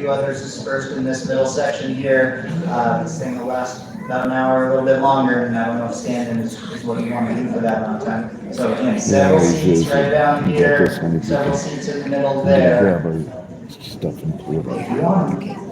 few others dispersed in this middle section here. This thing will last about an hour, a little bit longer, and I don't know if standing is what you want to do for that amount of time. So again, several seats right down here, several seats in the middle there. Stuff and pull it If you want.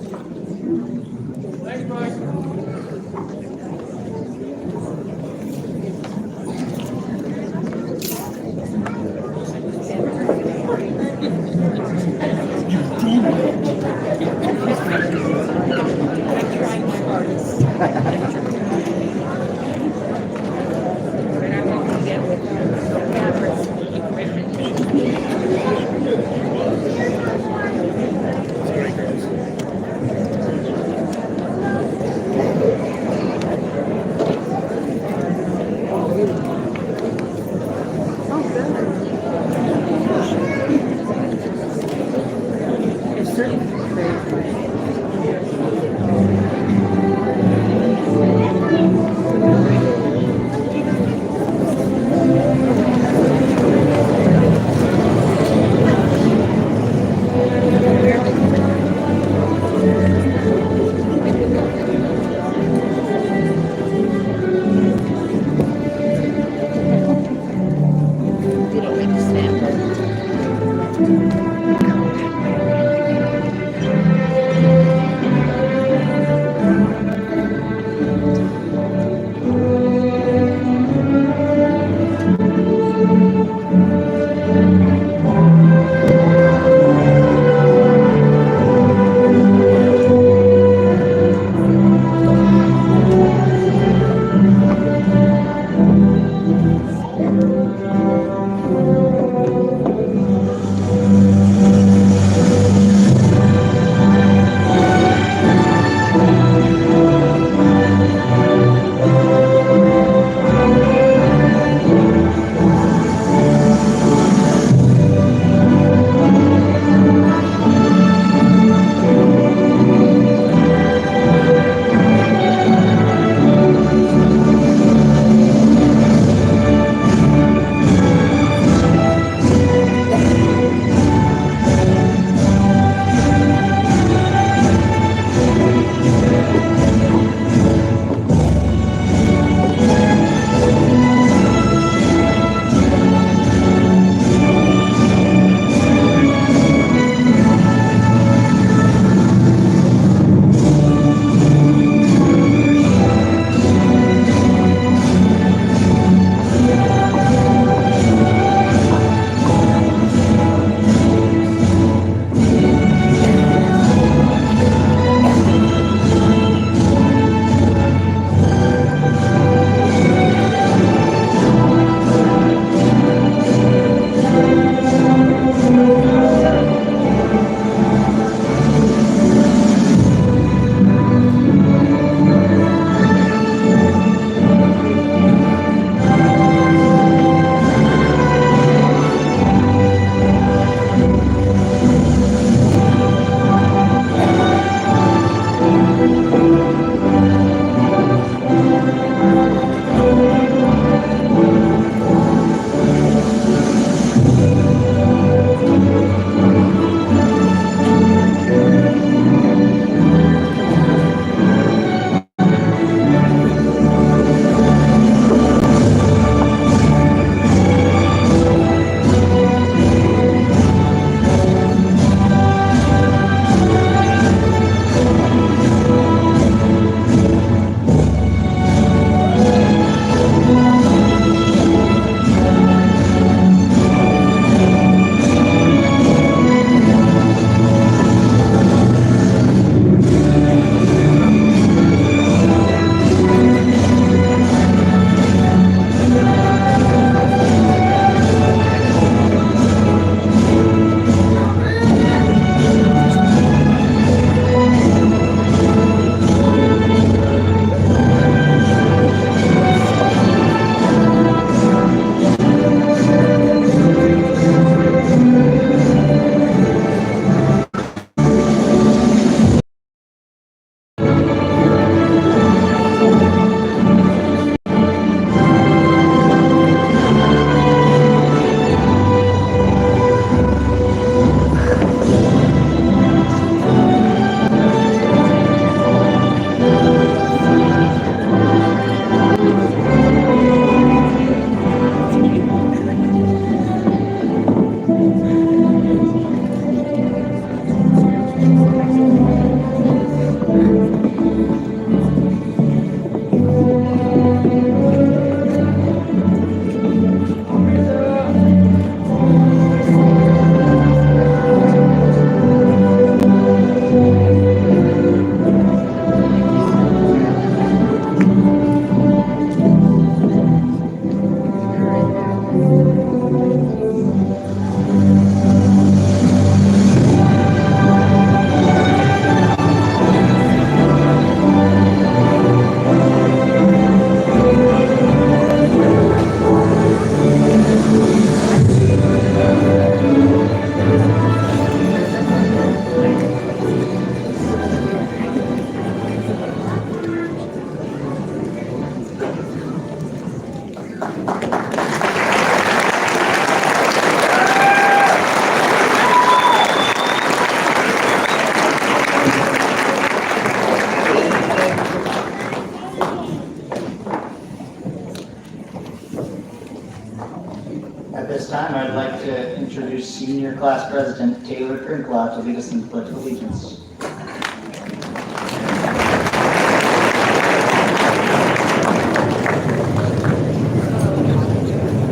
At this time, I'd like to introduce Senior Class President Taylor Krinkla to lead us in the Pledge of Allegiance.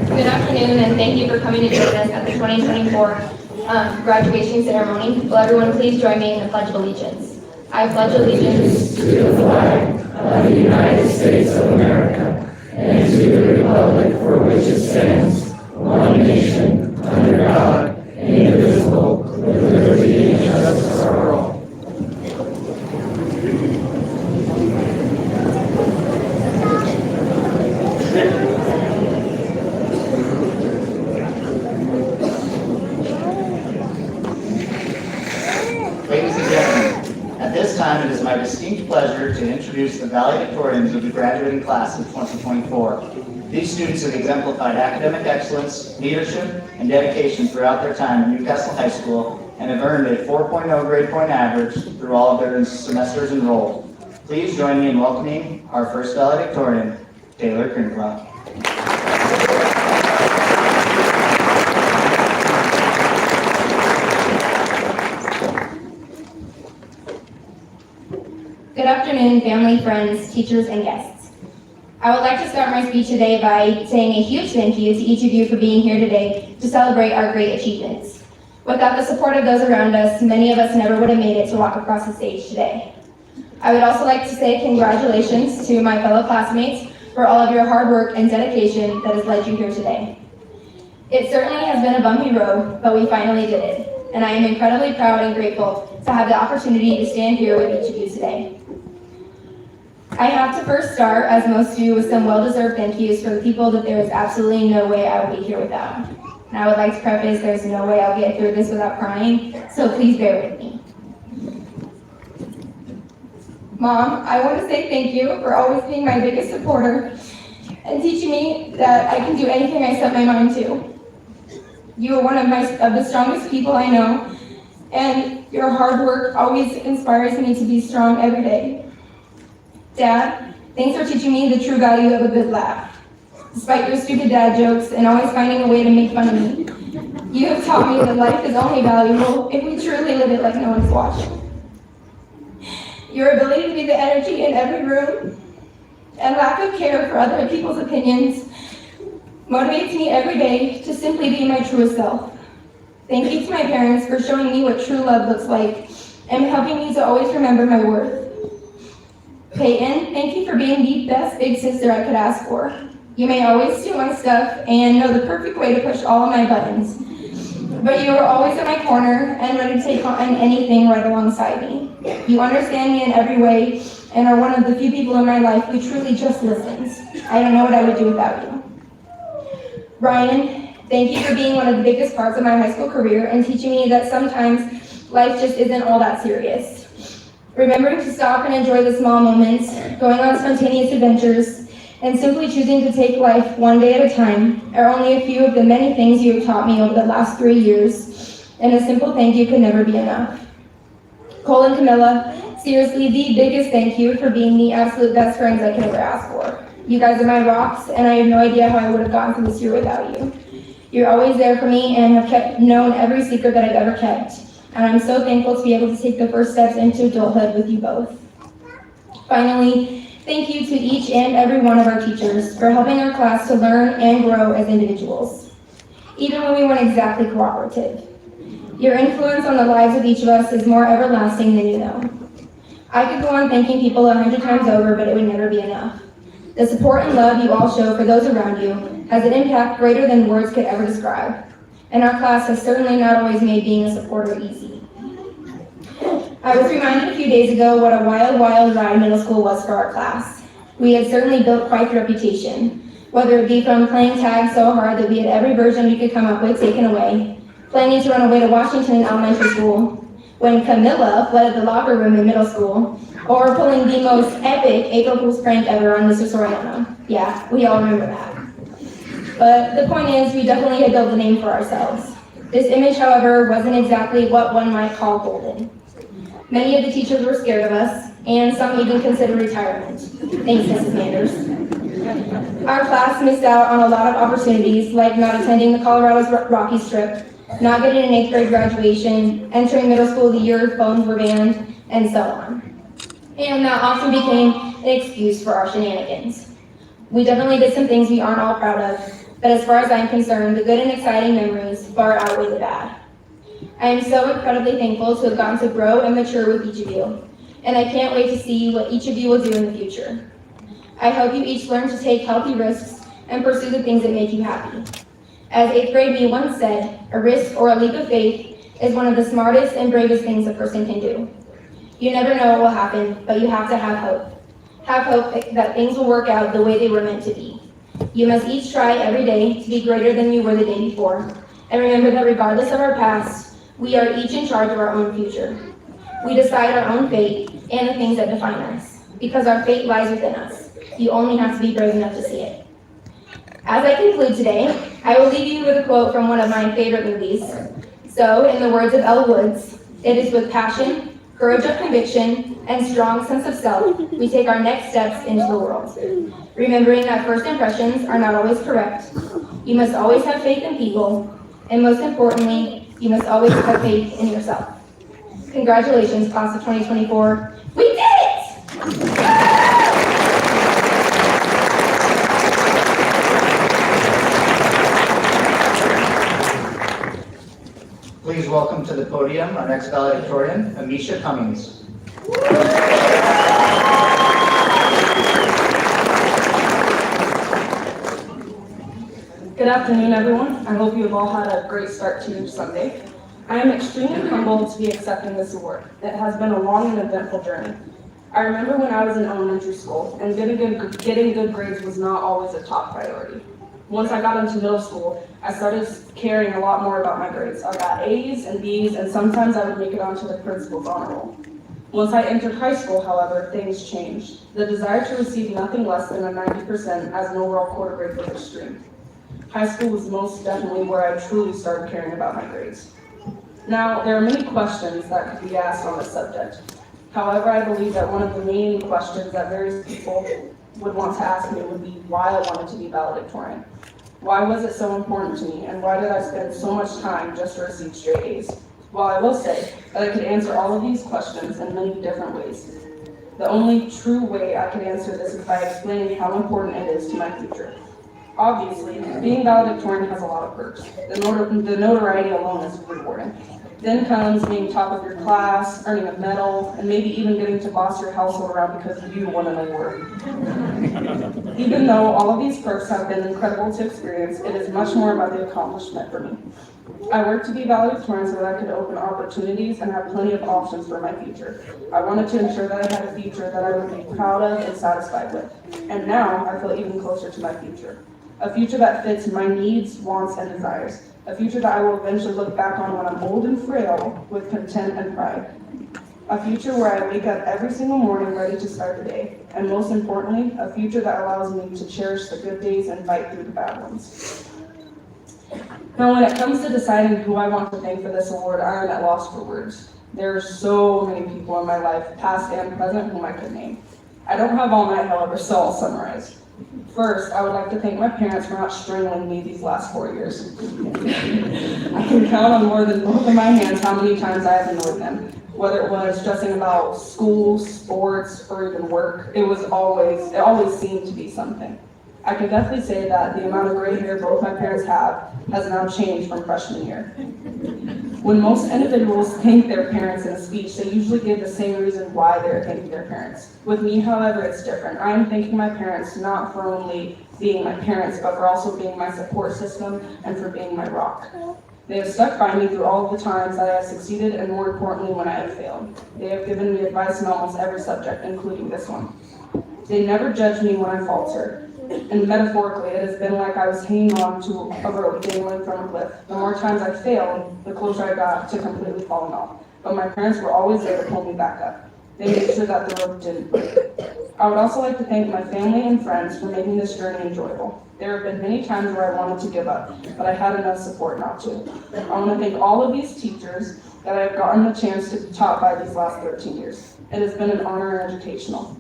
Good afternoon, and thank you for coming to join us at the 2024 graduation ceremony. Will everyone please join me in the Pledge of Allegiance? I pledge allegiance to the flag of the United States of America and to the republic for which it stands, one nation, under God, indivisible, with liberty and justice for all. Ladies and gentlemen, at this time it is my distinct pleasure to introduce the valedictorians of the graduating class of 2024. These students have exemplified academic excellence, leadership, and dedication throughout their time at Newcastle High School and have earned a 4.0 grade point average through all of their semesters enrolled. Please join me in welcoming our first valedictorian, Taylor Krinkla. Good afternoon, family, friends, teachers, and guests. I would like to start my speech today by saying a huge thank you to each of you for being here today to celebrate our great achievements. Without the support of those around us, many of us never would have made it to walk across the stage today. I would also like to say congratulations to my fellow classmates for all of your hard work and dedication that has led you here today. It certainly has been a bumpy road, but we finally did it, and I am incredibly proud and grateful to have the opportunity to stand here with each of you today. I have to first start, as most do, with some well-deserved thank yous for the people that there is absolutely no way I would be here without. And I would like to preface, there's no way I'll get through this without crying, so please bear with me. Mom, I want to say thank you for always being my biggest supporter and teaching me that I can do anything I set my mind to. You are one of the strongest people I know, and your hard work always inspires me to be strong every day. Dad, thanks for teaching me the true value of a good laugh. Despite your stupid dad jokes and always finding a way to make fun of me, you have taught me that life is only valuable if we truly live it like no one's watching. Your ability to be the energy in every room and lack of care for other people's opinions motivates me every day to simply be my truest self. Thank you to my parents for showing me what true love looks like and helping me to always remember my worth. Peyton, thank you for being the best big sister I could ask for. You may always steal my stuff and know the perfect way to push all of my buttons, but you are always in my corner and ready to take on anything right alongside me. You understand me in every way and are one of the few people in my life who truly just listens. I don't know what I would do without you. Ryan, thank you for being one of the biggest parts of my high school career and teaching me that sometimes life just isn't all that serious. Remembering to stop and enjoy the small moments, going on spontaneous adventures, and simply choosing to take life one day at a time are only a few of the many things you have taught me over the last 3 years, and a simple thank you could never be enough. Cole and Camilla, seriously, the biggest thank you for being the absolute best friends I could ever ask for. You guys are my rocks, and I have no idea how I would have gotten through this year without you. You're always there for me and have known every secret that I've ever kept. And I'm so thankful to be able to take the first steps into adulthood with you both. Finally, thank you to each and every one of our teachers for helping our class to learn and grow as individuals, even when we weren't exactly cooperative. Your influence on the lives of each of us is more everlasting than you know. I could go on thanking people 100 times over, but it would never be enough. The support and love you all show for those around you has an impact greater than words could ever describe. And our class has certainly not always made being a supporter easy. I was reminded a few days ago what a wild, wild ride middle school was for our class. We had certainly built quite the reputation, whether it be from playing tag so hard that we had every version we could come up with taken away, planning to run away to Washington elementary school, when Camilla flooded the locker room in middle school, or pulling the most epic April Fool's prank ever on Mr. Soriano. Yeah, we all remember that. But the point is, we definitely had built a name for ourselves. This image, however, wasn't exactly what one might call golden. Many of the teachers were scared of us, and some even considered retirement. Thanks, Mrs. Manders. Our class missed out on a lot of opportunities, like not attending the Colorado Rockies trip, not getting an 8th grade graduation, entering middle school the year phones were banned, and so on. And that often became an excuse for our shenanigans. We definitely did some things we aren't all proud of, but as far as I'm concerned, the good and exciting memories far outweigh the bad. I am so incredibly thankful to have gotten to grow and mature with each of you, and I can't wait to see what each of you will do in the future. I hope you each learn to take healthy risks and pursue the things that make you happy. As 8th grade me once said, a risk or a leap of faith is one of the smartest and bravest things a person can do. You never know what will happen, but you have to have hope. Have hope that things will work out the way they were meant to be. You must each try every day to be greater than you were the day before, and remember that regardless of our past, we are each in charge of our own future. We decide our own fate and the things that define us, because our fate lies within us. You only have to be brave enough to see it. As I conclude today, I will leave you with a quote from one of my favorite movies. So, in the words of Elle Woods, it is with passion, courage of conviction, and strong sense of self we take our next steps into the world. Remembering that first impressions are not always correct, you must always have faith in people, and most importantly, you must always have faith in yourself. Congratulations, class of 2024. We did it! Please welcome to the podium our next valedictorian, Amisha Cummings. Good afternoon, everyone. I hope you have all had a great start to your Sunday. I am extremely humbled to be accepting this award. It has been a long and eventful journey. I remember when I was in elementary school, and getting good grades was not always a top priority. Once I got into middle school, I started caring a lot more about my grades. I got A's and B's, and sometimes I would make it onto the principal's honor roll. Once I entered high school, however, things changed. The desire to receive nothing less than a 90% as an overall quarter grade was extreme. High school was most definitely where I truly started caring about my grades. Now, there are many questions that could be asked on this subject. However, I believe that one of the main questions that various people would want to ask me would be why I wanted to be valedictorian. Why was it so important to me, and why did I spend so much time just to receive straight A's? Well, I will say that I could answer all of these questions in many different ways. The only true way I could answer this is by explaining how important it is to my future. Obviously, being valedictorian has a lot of perks. The notoriety alone is rewarding. Then comes being top of your class, earning a medal, and maybe even getting to boss your household around because you won an award. Even though all of these perks have been incredible to experience, it is much more about the accomplishment for me. I worked to be valedictorian so that I could open opportunities and have plenty of options for my future. I wanted to ensure that I had a future that I would be proud of and satisfied with. And now I feel even closer to my future. A future that fits my needs, wants, and desires. A future that I will eventually look back on when I'm old and frail with content and pride. A future where I wake up every single morning ready to start the day. And most importantly, a future that allows me to cherish the good days and fight through the bad ones. Now, when it comes to deciding who I want to thank for this award, I am at loss for words. There are so many people in my life, past and present, whom I could name. I don't have all night, however, so I'll summarize. First, I would like to thank my parents for not strangling me these last 4 years. I can count on more than both of my hands how many times I have annoyed them. Whether it was stressing about school, sports, or even work, it always seemed to be something. I can definitely say that the amount of gray hair both my parents have has now changed from freshman year. When most individuals thank their parents in a speech, they usually give the same reason why they're thanking their parents. With me, however, it's different. I am thanking my parents not for only being my parents, but for also being my support system and for being my rock. They have stuck by me through all of the times that I have succeeded and more importantly when I have failed. They have given me advice in almost every subject, including this one. They never judge me when I falter. And metaphorically, it has been like I was hanging on to a rope dangling from a cliff. The more times I failed, the closer I got to completely falling off. But my parents were always there to pull me back up. They made sure that the rope didn't break. I would also like to thank my family and friends for making this journey enjoyable. There have been many times where I wanted to give up, but I had enough support not to. I want to thank all of these teachers that I've gotten the chance to be taught by these last 13 years. It has been an honor and educational.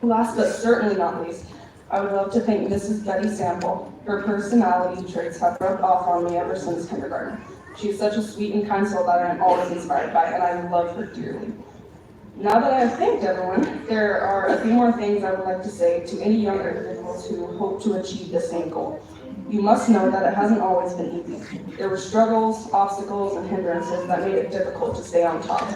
Last but certainly not least, I would love to thank Mrs. Betty Sample. Her personality traits have rubbed off on me ever since kindergarten. She's such a sweet and kind soul that I am always inspired by, and I love her dearly. Now that I have thanked everyone, there are a few more things I would like to say to any younger individuals who hope to achieve the same goal. You must know that it hasn't always been easy. There were struggles, obstacles, and hindrances that made it difficult to stay on top.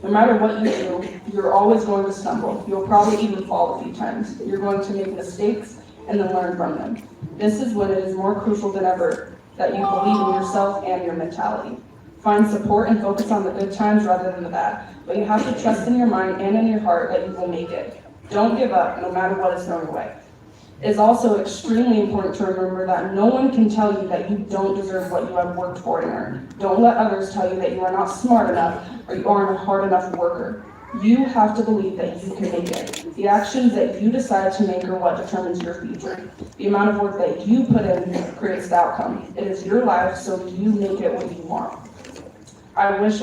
No matter what you do, you're always going to stumble. You'll probably even fall a few times. You're going to make mistakes and then learn from them. This is when it is more crucial than ever that you believe in yourself and your mentality. Find support and focus on the good times rather than the bad. But you have to trust in your mind and in your heart that you will make it. Don't give up no matter what is thrown away. It is also extremely important to remember that no one can tell you that you don't deserve what you have worked for and earned. Don't let others tell you that you are not smart enough or you aren't a hard enough worker. You have to believe that you can make it. The actions that you decide to make are what determines your future. The amount of work that you put in creates the outcome. It is your life, so you make it what you want. And with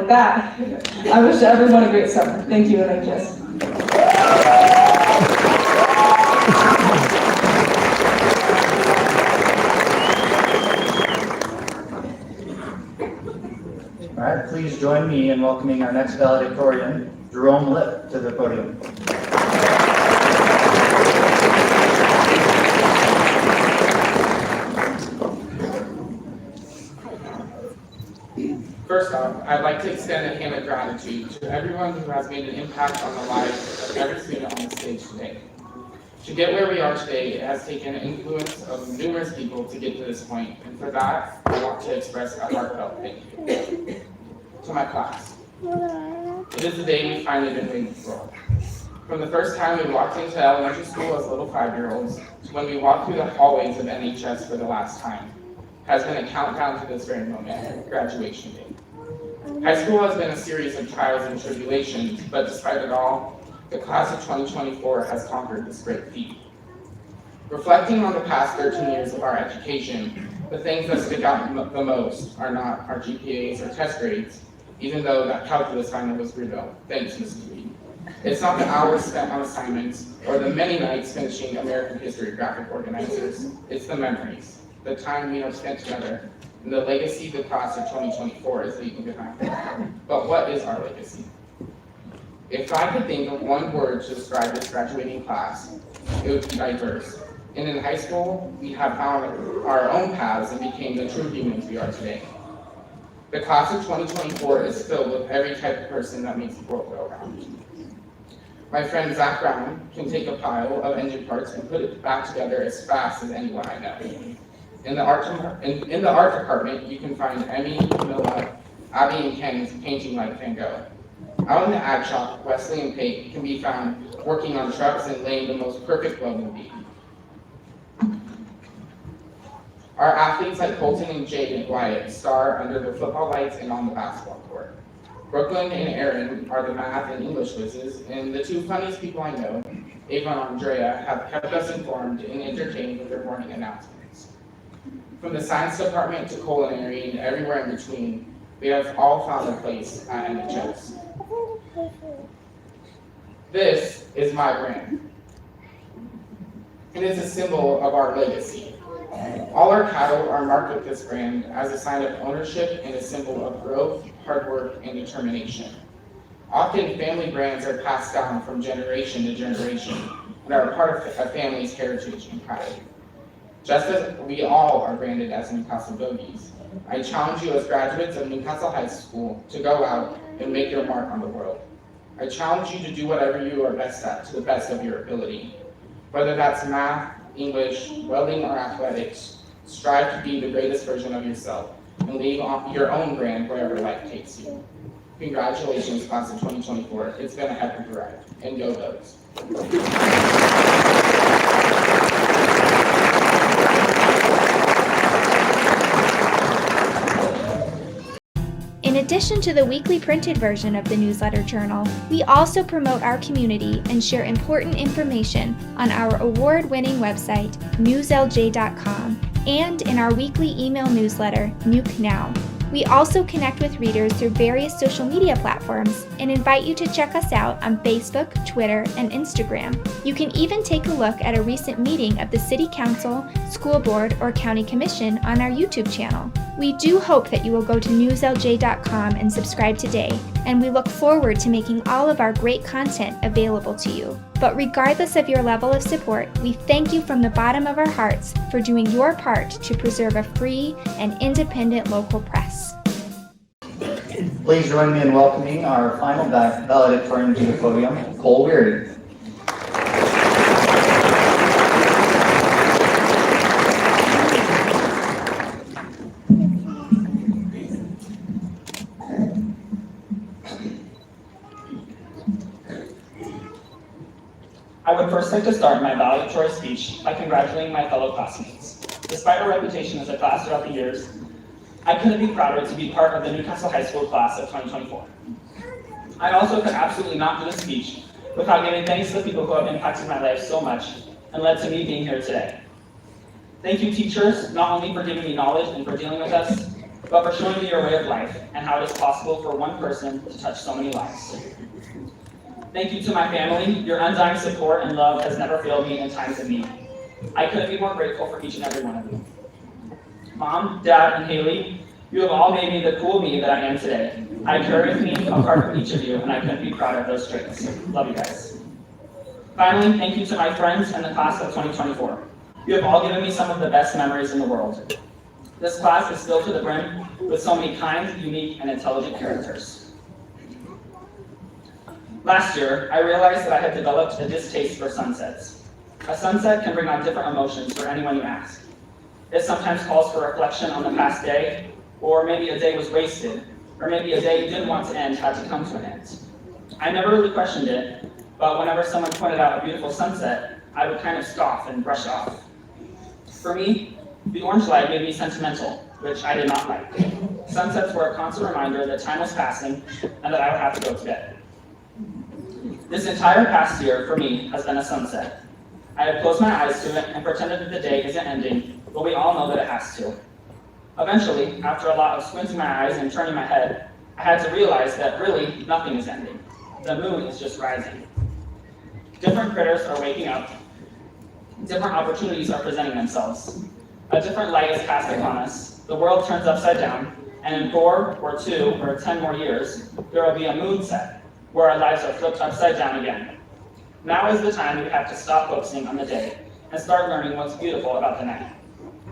that, I wish everyone a great summer. Thank you, and NHS. All right, please join me in welcoming our next valedictorian, Jerome Lip, to the podium. First off, I'd like to extend a hand of gratitude to everyone who has made an impact on the lives of every student on the stage today. To get where we are today, it has taken the influence of numerous people to get to this point, and for that, I want to express a heartfelt thank you. To my class, it is the day we finally been waiting for. From the first time we walked into elementary school as little 5-year-olds, to when we walked through the hallways of NHS for the last time, has been a countdown to this very moment, graduation day. High school has been a series of trials and tribulations, but despite it all, the class of 2024 has conquered this great feat. Reflecting on the past 13 years of our education, the things that stick out the most are not our GPAs or test grades, even though that calculus final was brutal. Thanks, Mrs. Reed. It's not the hours spent on assignments or the many nights finishing American history graphic organizers. It's the memories, the time we have spent together, and the legacy the class of 2024 is leaving behind. But what is our legacy? If I could think of one word to describe this graduating class, it would be diverse. And in high school, we have found our own paths and became the true humans we are today. The class of 2024 is filled with every type of person that makes the world go around. My friend Zach Brown can take a pile of engine parts and put it back together as fast as anyone I know. In the art department, you can find Emmy, Camilla, Abby, and Ken painting like Van Gogh. Out in the ag shop, Wesley and Pate can be found working on trucks and laying the most perfect welding beam. Our athletes like Colton and Jade and Wyatt star under the football lights and on the basketball court. Brooklyn and Aaron are the math and English whizzes, and the two funniest people I know, Ava and Andrea, have kept us informed and entertained with their morning announcements. From the science department to culinary and everywhere in between, we have all found a place at NHS. This is my brand. It is a symbol of our legacy. All our cattle are marked with this brand as a sign of ownership and a symbol of growth, hard work, and determination. Often, family brands are passed down from generation to generation and are a part of a family's heritage and pride. Just as we all are branded as Newcastle Bogies, I challenge you as graduates of Newcastle High School to go out and make your mark on the world. I challenge you to do whatever you are best at to the best of your ability. Whether that's math, English, welding, or athletics, strive to be the greatest version of yourself and leave your own brand wherever life takes you. Congratulations, class of 2024. It's been a heck of a ride, and go Dogs. In addition to the weekly printed version of the newsletter journal, we also promote our community and share important information on our award-winning website, newslj.com, and in our weekly email newsletter, Nuke Now. We also connect with readers through various social media platforms and invite you to check us out on Facebook, Twitter, and Instagram. You can even take a look at a recent meeting of the City Council, School Board, or County Commission on our YouTube channel. We do hope that you will go to newslj.com and subscribe today, and we look forward to making all of our great content available to you. But regardless of your level of support, we thank you from the bottom of our hearts for doing your part to preserve a free and independent local press. Please join me in welcoming our final valedictorian to the podium, Cole Weary. I would first like to start my valedictory speech by congratulating my fellow classmates. Despite our reputation as a class throughout the years, I couldn't be prouder to be part of the Newcastle High School class of 2024. I also could absolutely not do this speech without giving thanks to the people who have impacted my life so much and led to me being here today. Thank you, teachers, not only for giving me knowledge and for dealing with us, but for showing me your way of life and how it is possible for one person to touch so many lives. Thank you to my family. Your undying support and love has never failed me in times of need. I couldn't be more grateful for each and every one of you. Mom, Dad, and Haley, you have all made me the cool me that I am today. I carry with me a part of each of you, and I couldn't be prouder of those traits. Love you guys. Finally, thank you to my friends and the class of 2024. You have all given me some of the best memories in the world. This class is filled to the brim with so many kind, unique, and intelligent characters. Last year, I realized that I had developed a distaste for sunsets. A sunset can bring on different emotions for anyone you ask. It sometimes calls for reflection on the past day, or maybe a day was wasted, or maybe a day you didn't want to end had to come to an end. I never really questioned it, but whenever someone pointed out a beautiful sunset, I would kind of scoff and brush it off. For me, the orange light made me sentimental, which I did not like. Sunsets were a constant reminder that time was passing and that I would have to go to bed. This entire past year, for me, has been a sunset. I have closed my eyes to it and pretended that the day isn't ending, but we all know that it has to. Eventually, after a lot of squinting my eyes and turning my head, I had to realize that really nothing is ending. The moon is just rising. Different critters are waking up. Different opportunities are presenting themselves. A different light is cast upon us. The world turns upside down, and in 4 or 2 or 10 more years, there will be a moon set, where our lives are flipped upside down again. Now is the time we have to stop focusing on the day and start learning what's beautiful about the night.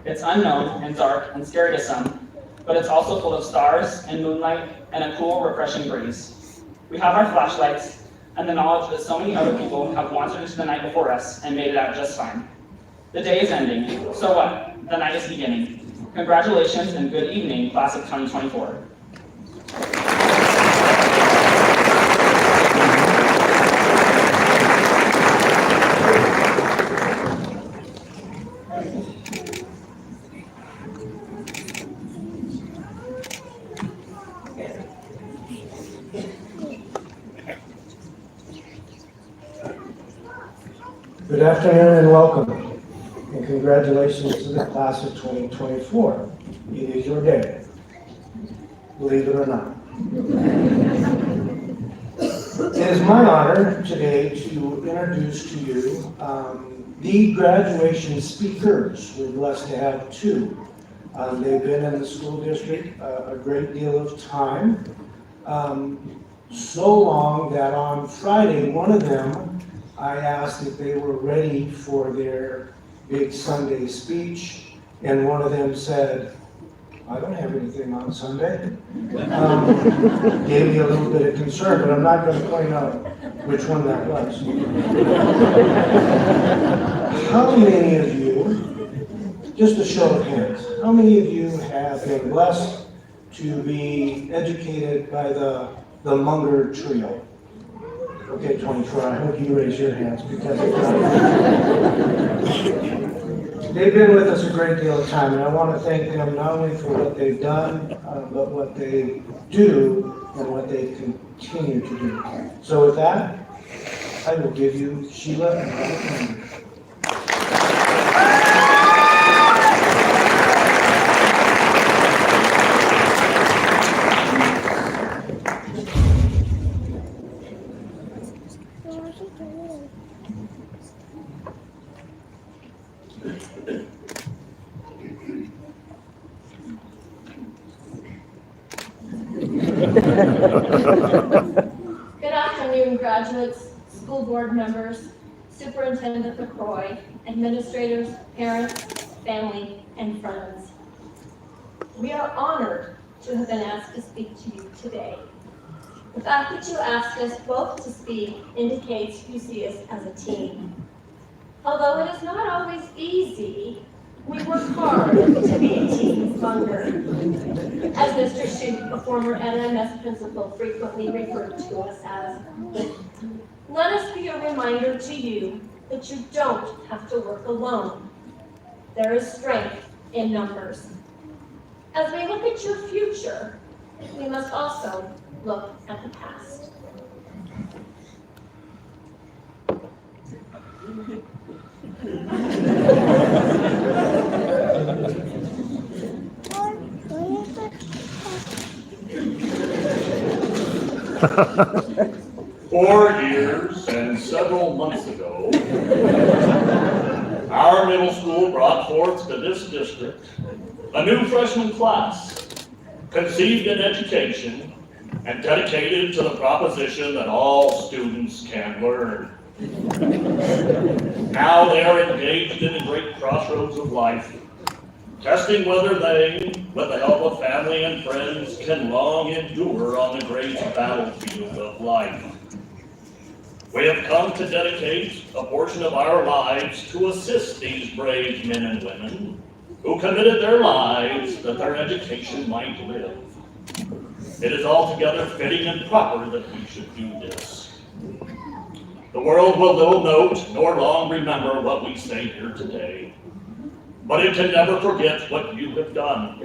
It's unknown and dark and scary to some, but it's also full of stars and moonlight and a cool, refreshing breeze. We have our flashlights and the knowledge that so many other people have wandered into the night before us and made it out just fine. The day is ending, so what? The night is beginning. Congratulations and good evening, class of 2024. Good afternoon and welcome, and congratulations to the class of 2024. It is your day, believe it or not. It is my honor today to introduce to you the graduation speakers. We're blessed to have 2. They've been in the school district a great deal of time, so long that on Friday, one of them, I asked if they were ready for their big Sunday speech, and one of them said, I don't have anything on Sunday. Gave me a little bit of concern, but I'm not going to point out which one that was. How many of you, just a show of hands, how many of you have been blessed to be educated by the Munger Trio? Okay, 24, I hope you raise your hands because they've been with us a great deal of time, and I want to thank them not only for what they've done, but what they do and what they continue to do. So with that, I will give you Sheila and Robert. Good afternoon, graduates, school board members, Superintendent McCroy, administrators, parents, family, and friends. We are honored to have been asked to speak to you today. The fact that you asked us both to speak indicates you see us as a team. Although it is not always easy, we work hard to be a team Munger. As Mr. Shoup, a former NMS principal, frequently referred to us as. Let us be a reminder to you that you don't have to work alone. There is strength in numbers. As we look at your future, we must also look at the past. "4 years and several months ago, our middle school brought forth to this district a new freshman class, conceived in education and dedicated to the proposition that all students can learn. Now they are engaged in the great crossroads of life, testing whether they, with the help of family and friends, can long endure on the great battlefield of life. We have come to dedicate a portion of our lives to assist these brave men and women who committed their lives that their education might live. It is altogether fitting and proper that we should do this. The world will little note nor long remember what we say here today, but it can never forget what you have done.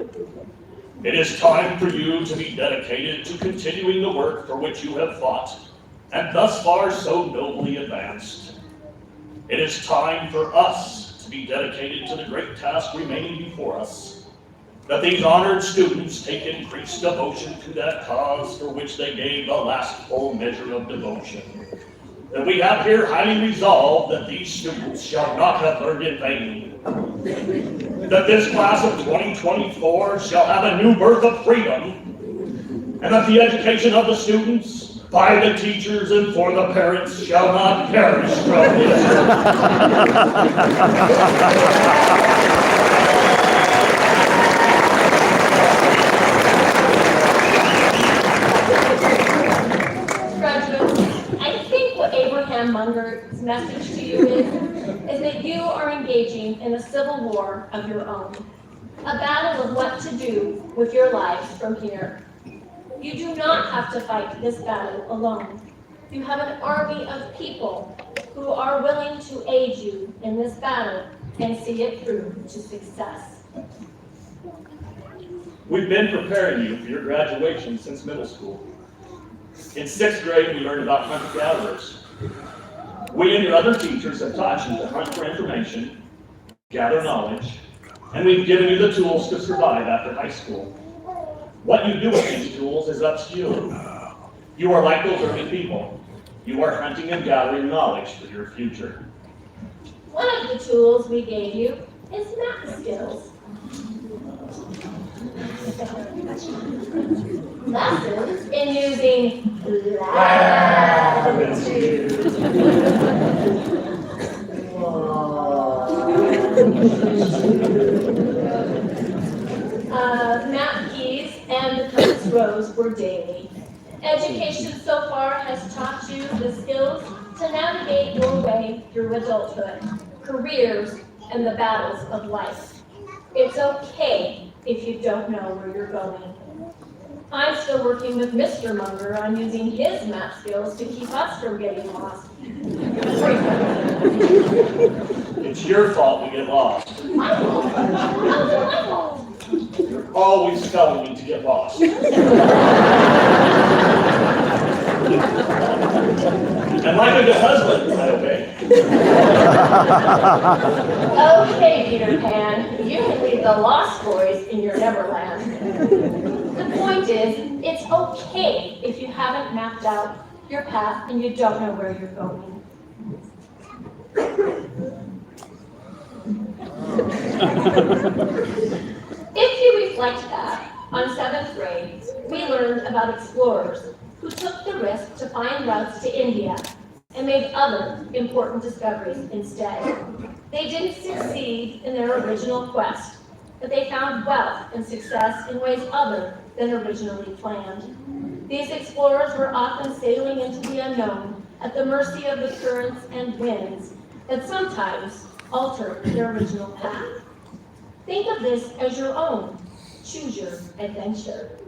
It is time for you to be dedicated to continuing the work for which you have fought, and thus far so nobly advanced. It is time for us to be dedicated to the great task remaining before us, that these honored students take increased devotion to that cause for which they gave the last full measure of devotion. That we have here highly resolved that these students shall not have learned in vain. That this class of 2024 shall have a new birth of freedom, and that the education of the students, by the teachers and for the parents, shall not perish from this earth. Graduates, I think what Abraham Munger's message to you is that you are engaging in a civil war of your own, a battle of what to do with your lives from here. You do not have to fight this battle alone. You have an army of people who are willing to aid you in this battle and see it through to success. We've been preparing you for your graduation since middle school. In 6th grade, we learned about hunter-gatherers. We and your other teachers have taught you to hunt for information, gather knowledge, and we've given you the tools to survive after high school. What you do with these tools is up to you. You are like those early people. You are hunting and gathering knowledge for your future. One of the tools we gave you is math skills. Lessons in using latitude. Map keys and the compass rose were daily. Education so far has taught you the skills to navigate your way through adulthood, careers, and the battles of life. It's okay if you don't know where you're going. I'm still working with Mr. Munger on using his map skills to keep us from getting lost. It's your fault we get lost. My fault. How's it my fault? You're always telling me to get lost. And like a good husband, I obey. Okay, Peter Pan, you can leave the Lost Boys in your Neverland. The point is, it's okay if you haven't mapped out your path and you don't know where you're going. If you reflect back On 7th grade, we learned about explorers who took the risk to find routes to India and made other important discoveries instead. They didn't succeed in their original quest, but they found wealth and success in ways other than originally planned. These explorers were often sailing into the unknown at the mercy of the currents and winds that sometimes altered their original path. Think of this as your own. Choose your adventure.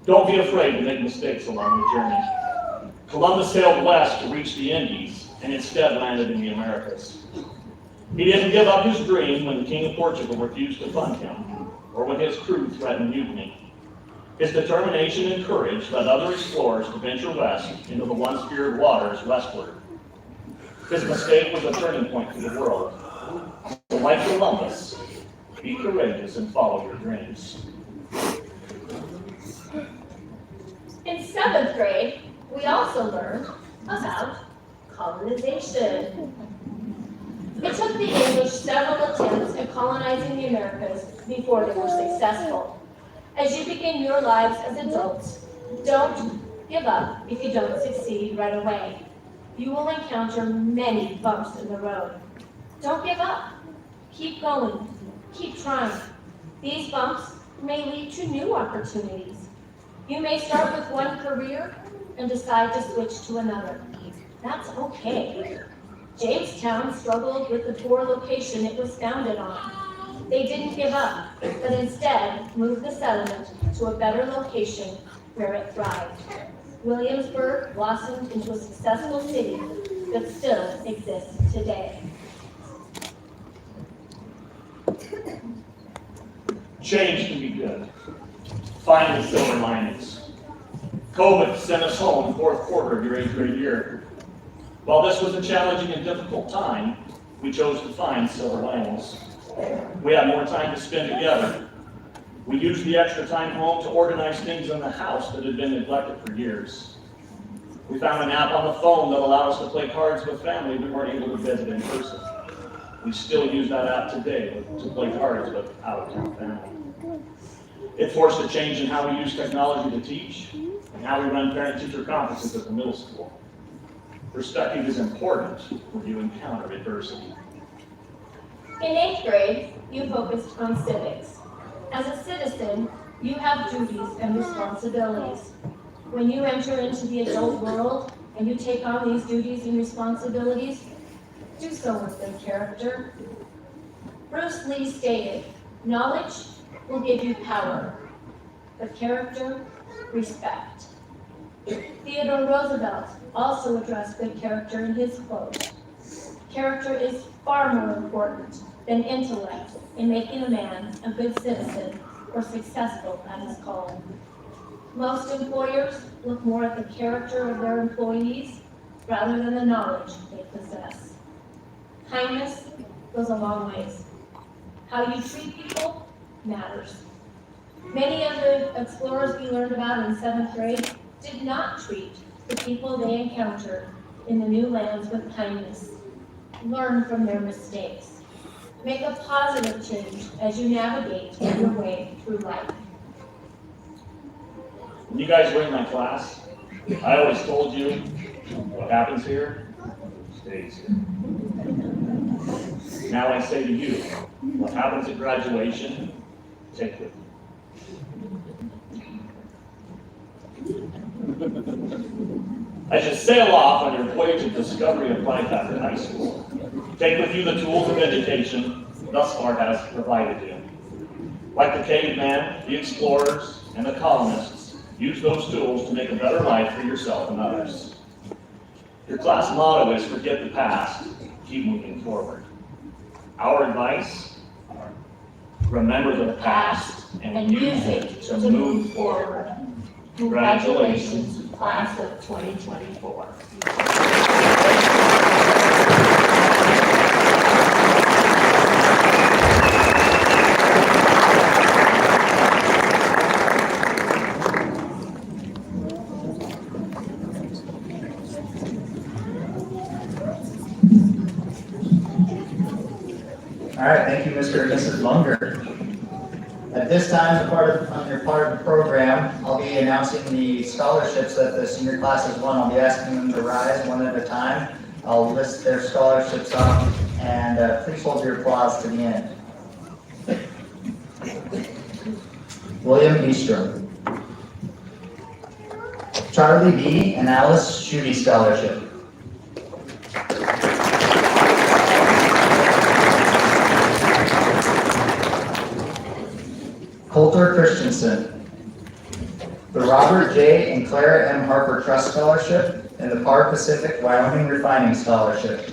Don't be afraid to make mistakes along the journey. Columbus sailed west to reach the Indies and instead landed in the Americas. He didn't give up his dream when the King of Portugal refused to fund him, or when his crew threatened mutiny. His determination and courage led other explorers to venture west into the once-feared waters westward. His mistake was a turning point for the world. So like Columbus, be courageous and follow your dreams. In 7th grade, we also learned about colonization. It took the English several attempts at colonizing the Americas before they were successful. As you begin your lives as adults, don't give up if you don't succeed right away. You will encounter many bumps in the road. Don't give up. Keep going. Keep trying. These bumps may lead to new opportunities. You may start with one career and decide to switch to another. That's okay. Jamestown struggled with the poor location it was founded on. They didn't give up, but instead moved the settlement to a better location where it thrived. Williamsburg blossomed into a successful city that still exists today. Change can be good. Find the silver linings. COVID sent us home fourth quarter of your 8th grade year. While this was a challenging and difficult time, we chose to find silver linings. We had more time to spend together. We used the extra time home to organize things in the house that had been neglected for years. We found an app on the phone that allowed us to play cards with family we weren't able to visit in person. We still use that app today to play cards with out-of-town family. It forced a change in how we use technology to teach and how we run parent-teacher conferences at the middle school. Perspective is important when you encounter adversity. In 8th grade, you focused on civics. As a citizen, you have duties and responsibilities. When you enter into the adult world and you take on these duties and responsibilities, do so with good character. Bruce Lee stated, knowledge will give you power, but character, respect. Theodore Roosevelt also addressed good character in his quote. Character is far more important than intellect in making a man a good citizen or successful at his calling. Most employers look more at the character of their employees rather than the knowledge they possess. Kindness goes a long ways. How you treat people matters. Many of the explorers we learned about in 7th grade did not treat the people they encountered in the new lands with kindness. Learn from their mistakes. Make a positive change as you navigate your way through life. When you guys were in my class, I always told you what happens here stays here. Now I say to you, what happens at graduation, take with you. As you sail off on your voyage of discovery of life after high school, take with you the tools of education thus far has provided you. Like the caveman, the explorers, and the colonists, use those tools to make a better life for yourself and others. Your class motto is forget the past, keep moving forward. Our advice, remember the past and use it to move forward. Congratulations, class of 2024. All right, thank you, Mr. and Mrs. Munger. At this time, under part of the program, I'll be announcing the scholarships that the senior class has won. I'll be asking them to rise one at a time. I'll list their scholarships off, and please hold your applause to the end. William Eastrom. Charlie B. and Alice Schutte Scholarship. Coulter Christensen. The Robert J. and Clara M. Harper Trust Scholarship and the Par Pacific Wyoming Refining Scholarship.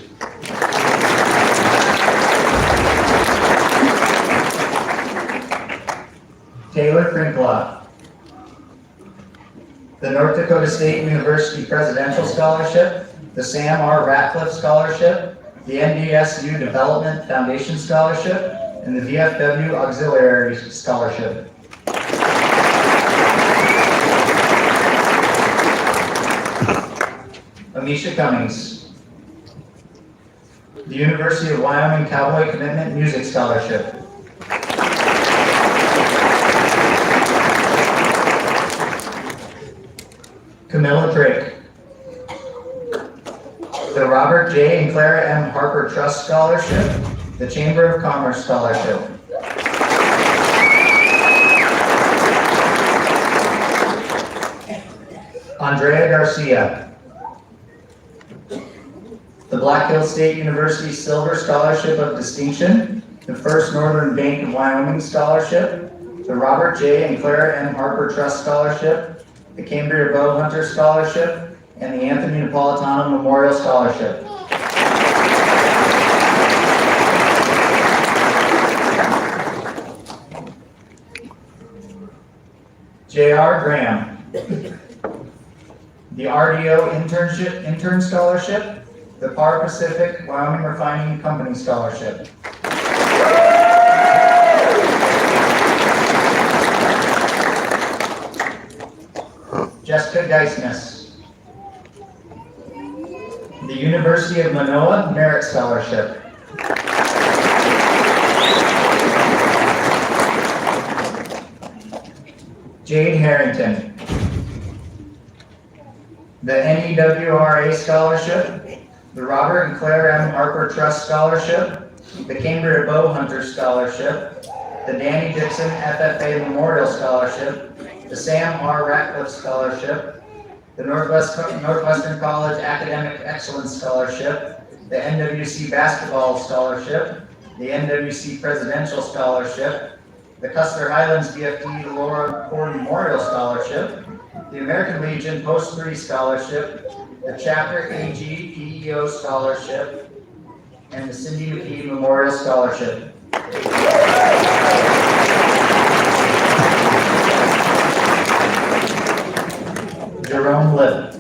Taylor Crinkla. The North Dakota State University Presidential Scholarship, the Sam R. Ratcliffe Scholarship, the NDSU Development Foundation Scholarship, and the VFW Auxiliary Scholarship. Amisha Cummings. The University of Wyoming Cowboy Commitment Music Scholarship. Camilla Drake. The Robert J. and Clara M. Harper Trust Scholarship, the Chamber of Commerce Scholarship. Andrea Garcia. The Black Hills State University Silver Scholarship of Distinction, the First Northern Bank of Wyoming Scholarship, the Robert J. and Clara M. Harper Trust Scholarship, the Cambria Bow Hunter Scholarship, and the Anthony Napolitano Memorial Scholarship. J.R. Graham. The RDO Intern Scholarship, the Par Pacific Wyoming Refining Company Scholarship. Jessica Geisness. The University of Manoa Merit Scholarship. Jade Harrington. The NEWRA Scholarship, the Robert and Claire M. Harper Trust Scholarship, the Cambria Bow Hunter Scholarship, the Danny Dixon FFA Memorial Scholarship, the Sam R. Ratcliffe Scholarship, the Northwestern College Academic Excellence Scholarship, the NWC Basketball Scholarship, the NWC Presidential Scholarship, the Custer Highlands VFD Laura Core Memorial Scholarship, the American Legion Post 3 Scholarship, the Chapter AG PEO Scholarship, and the Cindy McKee Memorial Scholarship. Jerome Lip.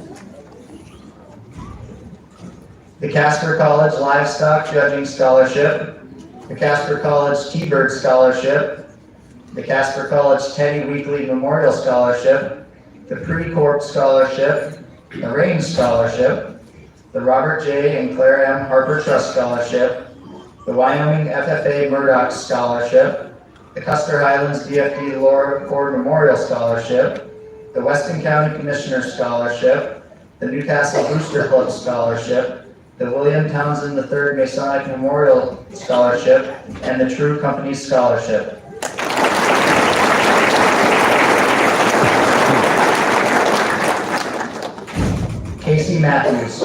The Casper College Livestock Judging Scholarship, the Casper College T-Bird Scholarship, the Casper College Teddy Weekly Memorial Scholarship, the Pre-Corp Scholarship, the Range Scholarship, the Robert J. and Clara M. Harper Trust Scholarship, the Wyoming FFA Murdoch Scholarship, the Custer Highlands VFD Laura Ford Memorial Scholarship, the Weston County Commissioner Scholarship, the Newcastle Booster Club Scholarship, the William Townsend III Masonic Memorial Scholarship, and the True Company Scholarship. Casey Matthews.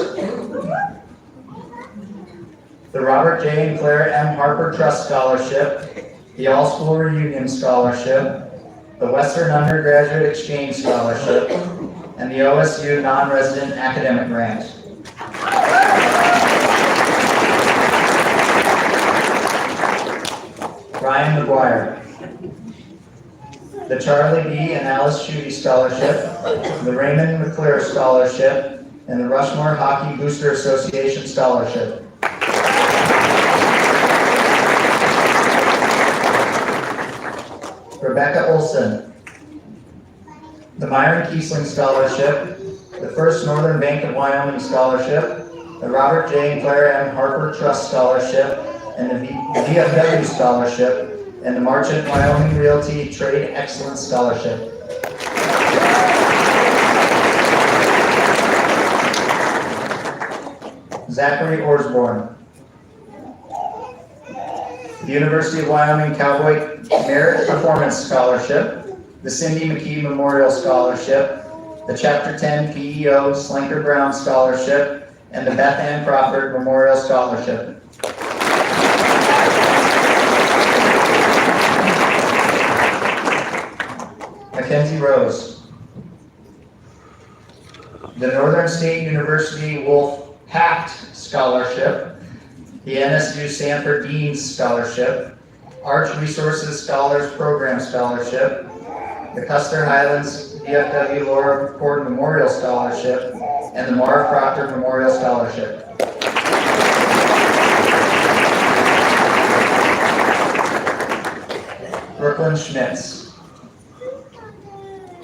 The Robert J. and Clara M. Harper Trust Scholarship, the All-School Reunion Scholarship, the Western Undergraduate Exchange Scholarship, and the OSU Non-Resident Academic Grant. Ryan McGuire. The Charlie B. and Alice Schutte Scholarship, the Raymond McClure Scholarship, and the Rushmore Hockey Booster Association Scholarship. Rebecca Olson. The Myron Kiesling Scholarship, the First Northern Bank of Wyoming Scholarship, the Robert J. and Clara M. Harper Trust Scholarship, and the VFW Scholarship, and the Marchant Wyoming Realty Trade Excellence Scholarship. Zachary Orsborn. The University of Wyoming Cowboy Merit Performance Scholarship, the Cindy McKee Memorial Scholarship, the Chapter 10 PEO Slinker Brown Scholarship, and the Beth Ann Crawford Memorial Scholarship. Mackenzie Rose. The Northern State University Wolf Pact Scholarship, the NSU Sanford Dean's Scholarship, Arch Resources Scholars Program Scholarship, the Custer Highlands VFW Laura Ford Memorial Scholarship, and the Marv Proctor Memorial Scholarship. Brooklyn Schmitz.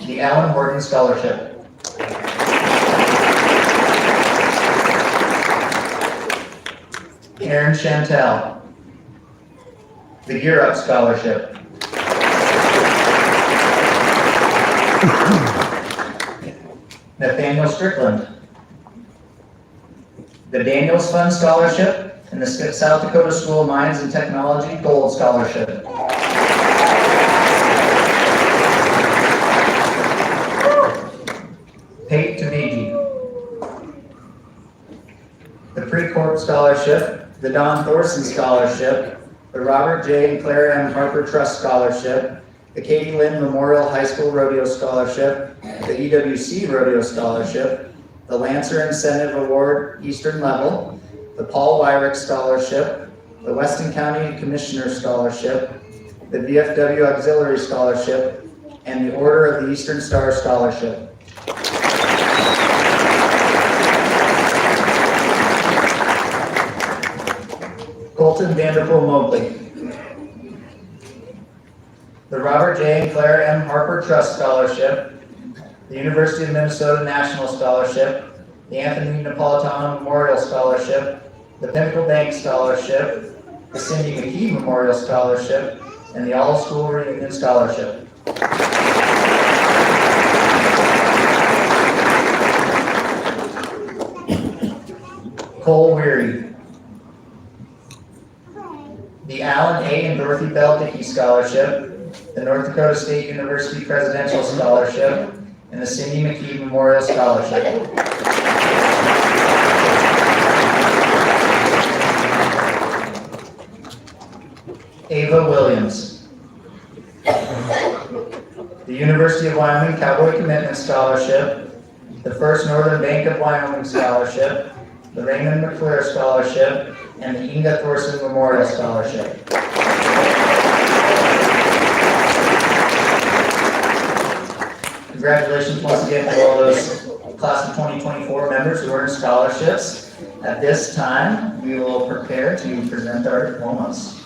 The Alan Horton Scholarship. Aaron Chantel. The Gear Up Scholarship. Nathaniel Strickland. The Daniels Fund Scholarship and the South Dakota School of Mines and Technology Gold Scholarship. Pate Tabigi. The Pre-Corp Scholarship, the Don Thorson Scholarship, the Robert J. and Claire M. Harper Trust Scholarship, the Katie Lynn Memorial High School Rodeo Scholarship, the EWC Rodeo Scholarship, the Lancer Incentive Award Eastern Level, the Paul Wyrick Scholarship, the Weston County Commissioner Scholarship, the VFW Auxiliary Scholarship, and the Order of the Eastern Star Scholarship. Colton Vanderpool Mobley. The Robert J. and Claire M. Harper Trust Scholarship, the University of Minnesota National Scholarship, the Anthony Napolitano Memorial Scholarship, the Pinnacle Bank Scholarship, the Cindy McKee Memorial Scholarship, and the All School Reunion Scholarship. Cole Weary. The Alan A. and Dorothy Bell Dickey Scholarship, the North Dakota State University Presidential Scholarship, and the Cindy McKee Memorial Scholarship. Ava Williams. The University of Wyoming Cowboy Commitment Scholarship, the First Northern Bank of Wyoming Scholarship, the Raymond McClure Scholarship, and the Inga Thorson Memorial Scholarship. Congratulations once again to all those class of 2024 members who earned scholarships. At this time, we will prepare to present our diplomas.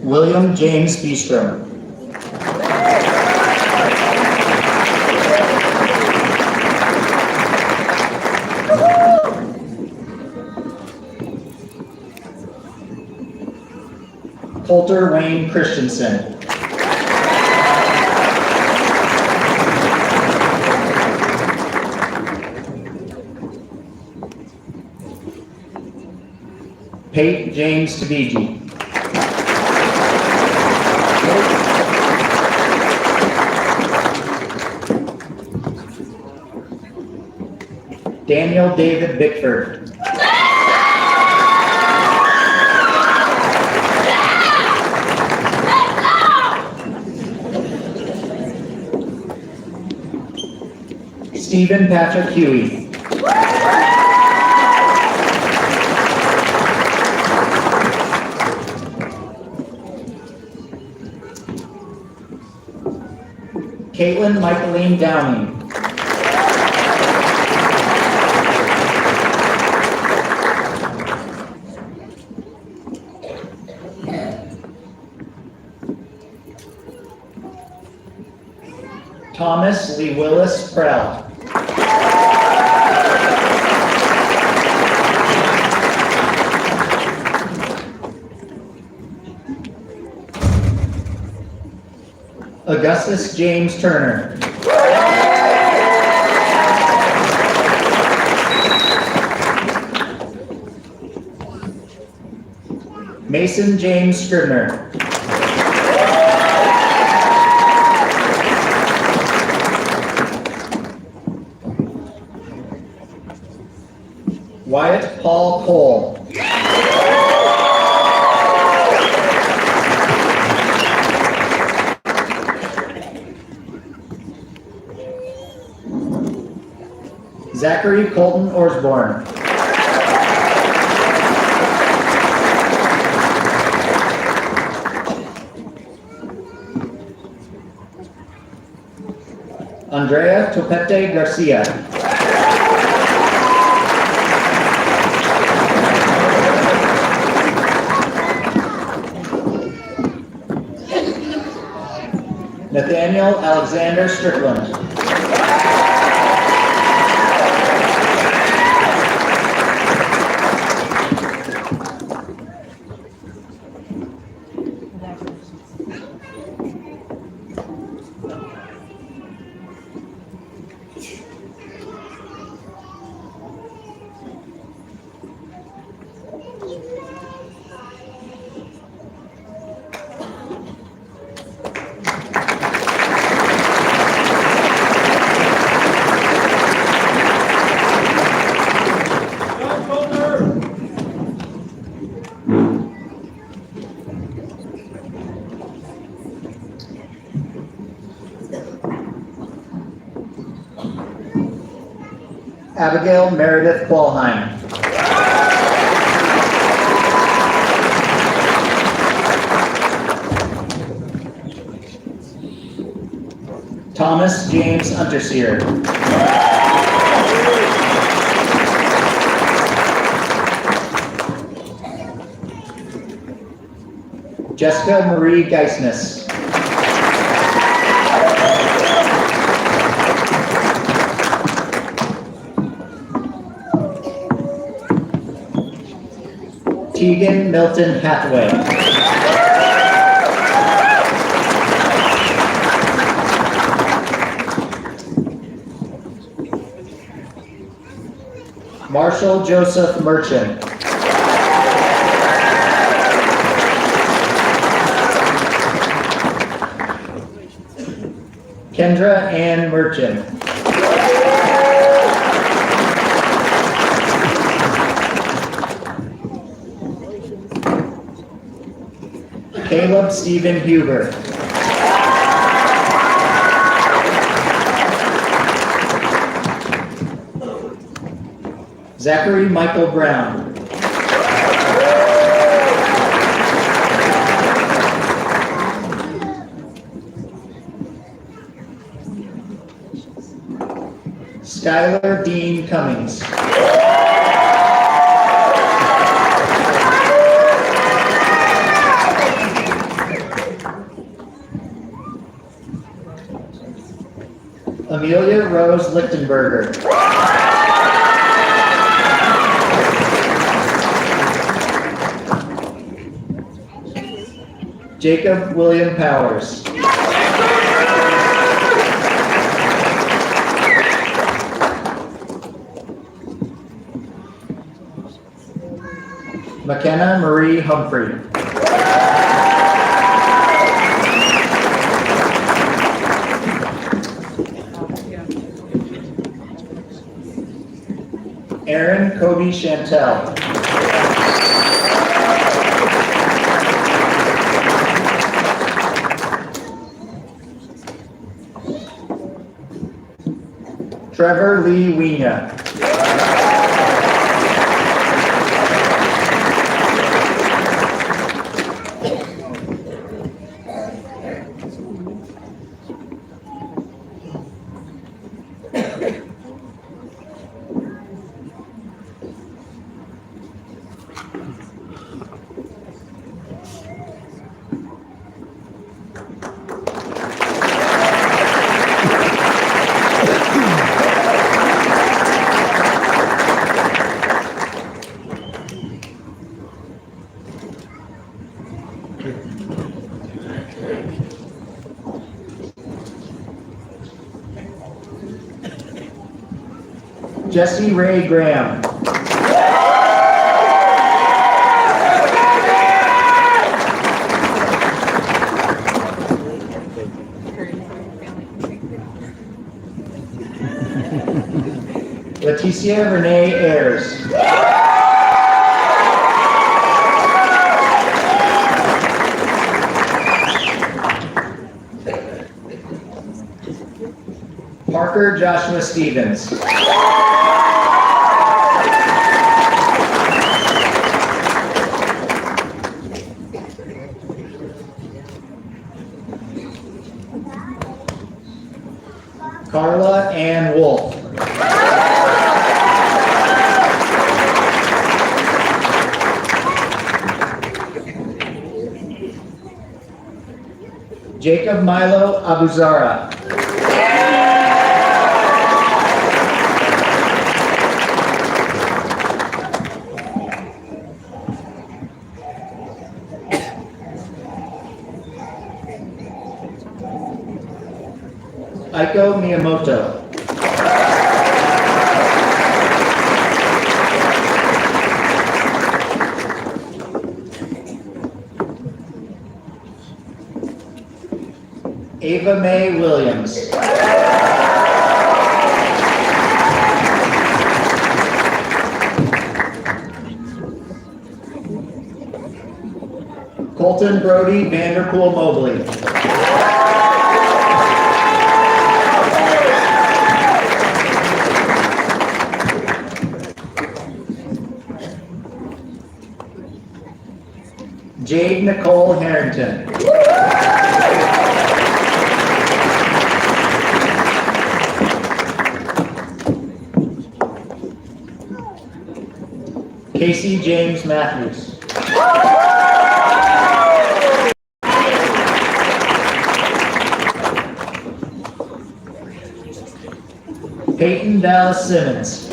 William James Beestrom. Coulter Wayne Christensen. Pate James Tabiji. Daniel David Bickford. Stephen Patrick Huey. Caitlin Michaeline Downing. Thomas Lee Willis Prell. Augustus James Turner. Mason James Scribner. Wyatt Paul Cole. Zachary Colton Orsborn. Andrea Topete Garcia. Nathaniel Alexander Strickland. Abigail Meredith Qualheim. Thomas James Unterseer. Jessica Marie Geisness. Tegan Milton Hathaway. Marshall Joseph Merchant. Kendra Ann Merchant. Caleb Stephen Huber. Zachary Michael Brown. Skylar Dean Cummings. Amelia Rose Lichtenberger. Jacob William Powers. McKenna Marie Humphrey. Aaron Kobe Chantel. Trevor Lee Wiener. Jesse Ray Graham. Leticia Renee Ayers. Parker Joshua Stevens. Carla Ann Wolf. Jacob Milo Abuzara. Aiko Miyamoto. Ava Mae Williams. Colton Brody Vanderpool Mobley. Jade Nicole Harrington. Casey James Matthews. Peyton Dallas Simmons.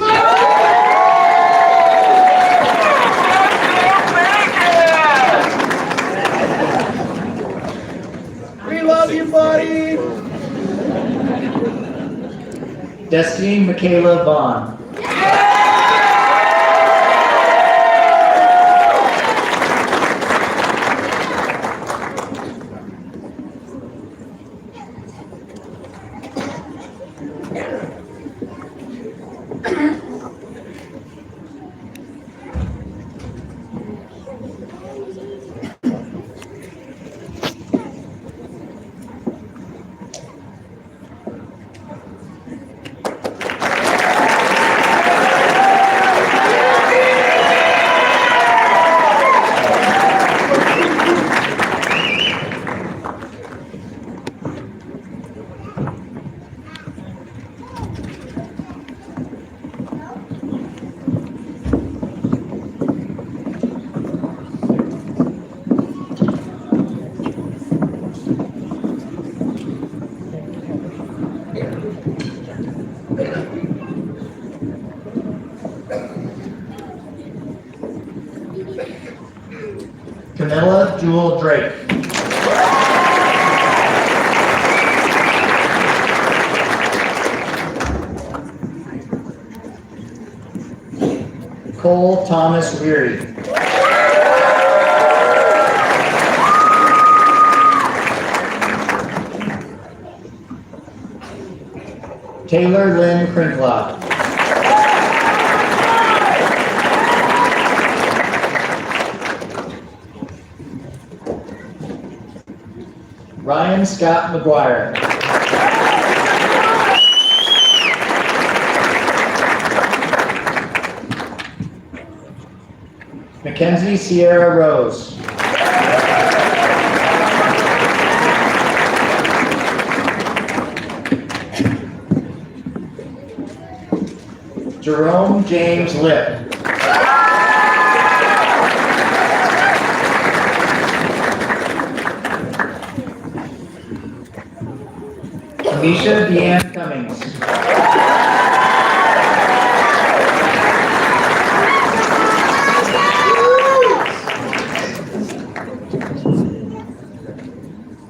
We love you, buddy. Destiny Michaela Vaughn. Camilla Jewel Drake. Cole Thomas Weary. Taylor Lynn Crinklock. Ryan Scott McGuire. Mackenzie Sierra Rose. Jerome James Lip. Amisha Deanne Cummings.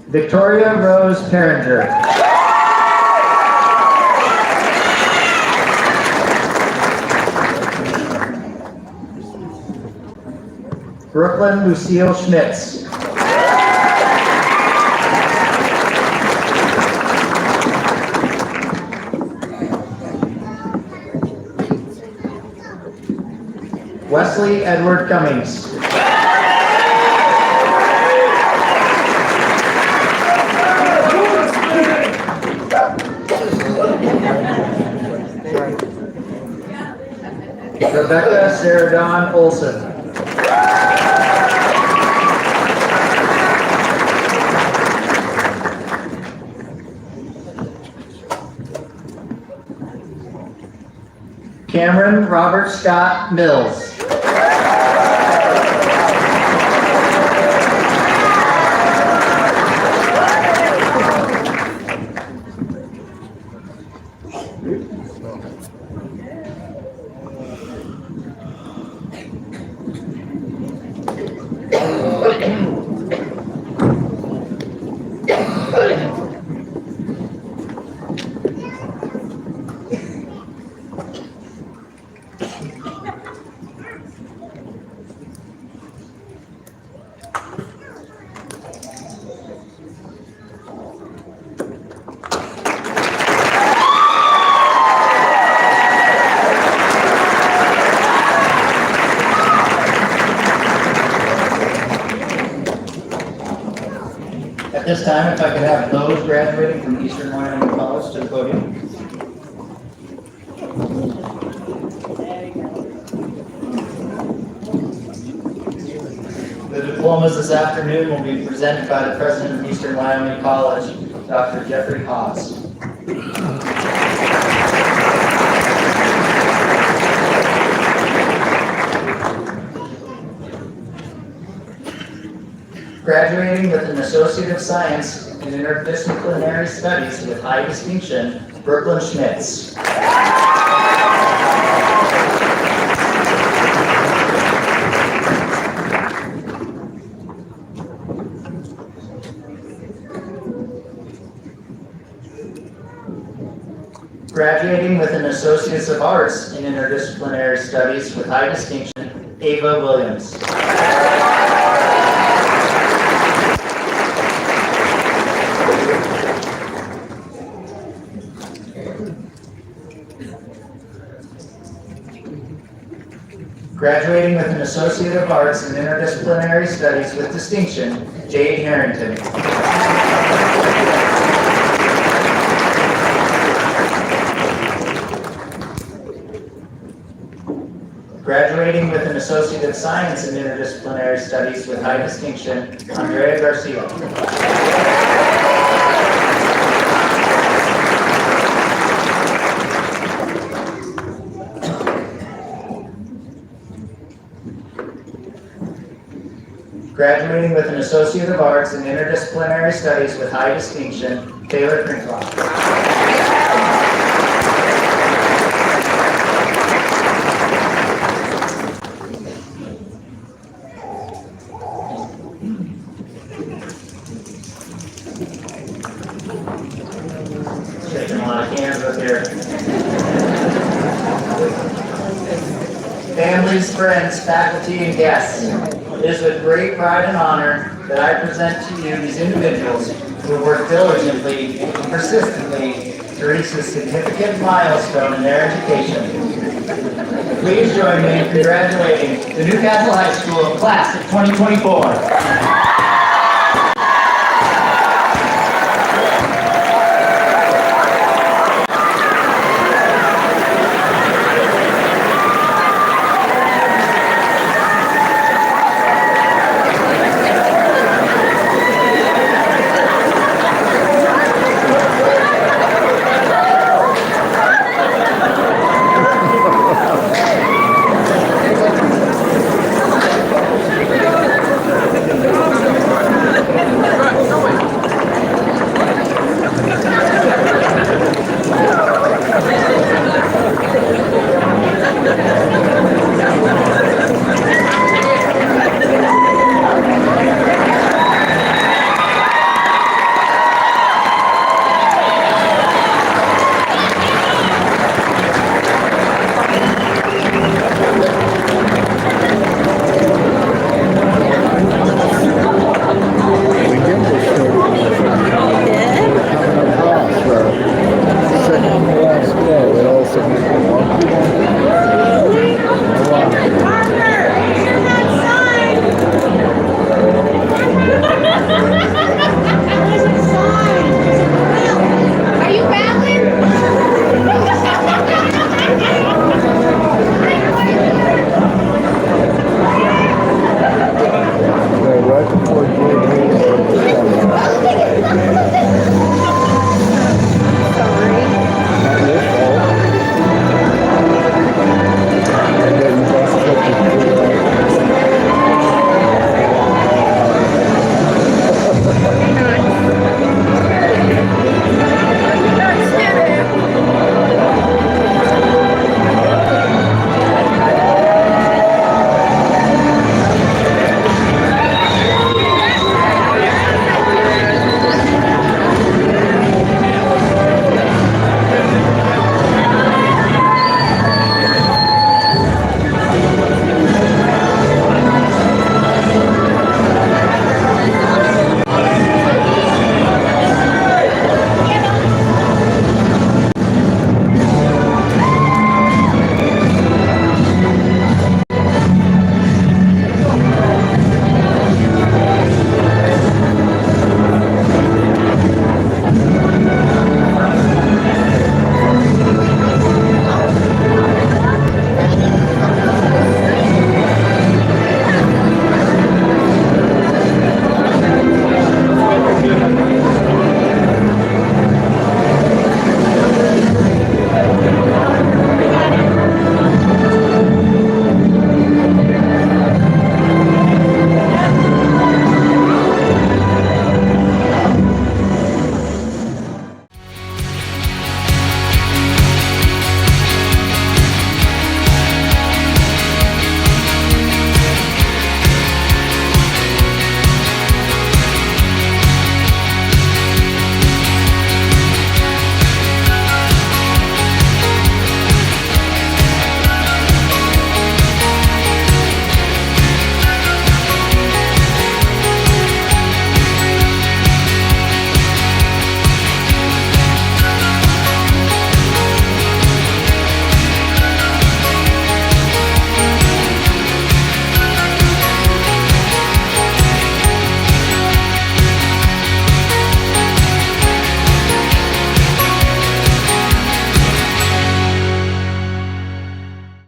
Victoria Rose Perringer. Brooklyn Lucille Schmitz. Wesley Edward Cummings. Rebecca Sarah Dawn Olson. Cameron Robert Scott Mills. At this time, if I could have those graduating from Eastern Wyoming College to the podium. The diplomas this afternoon will be presented by the president of Eastern Wyoming College, Dr. Jeffrey Haas. Graduating with an Associate of Science in Interdisciplinary Studies with high distinction, Brooklyn Schmitz. Graduating with an Associate of Arts in Interdisciplinary Studies with high distinction, Ava Williams. Graduating with an Associate of Arts in Interdisciplinary Studies with distinction, Jade Harrington. Graduating with an Associate of Science in Interdisciplinary Studies with high distinction, Andrea Garcia. Graduating with an Associate of Arts in Interdisciplinary Studies with high distinction, Taylor Crinklock. Shaking a lot of hands up here. families, friends, faculty, and guests, it is with great pride and honor that I present to you these individuals who have worked diligently and persistently to reach this significant milestone in their education. Please join me in congratulating the Newcastle High School class of 2024.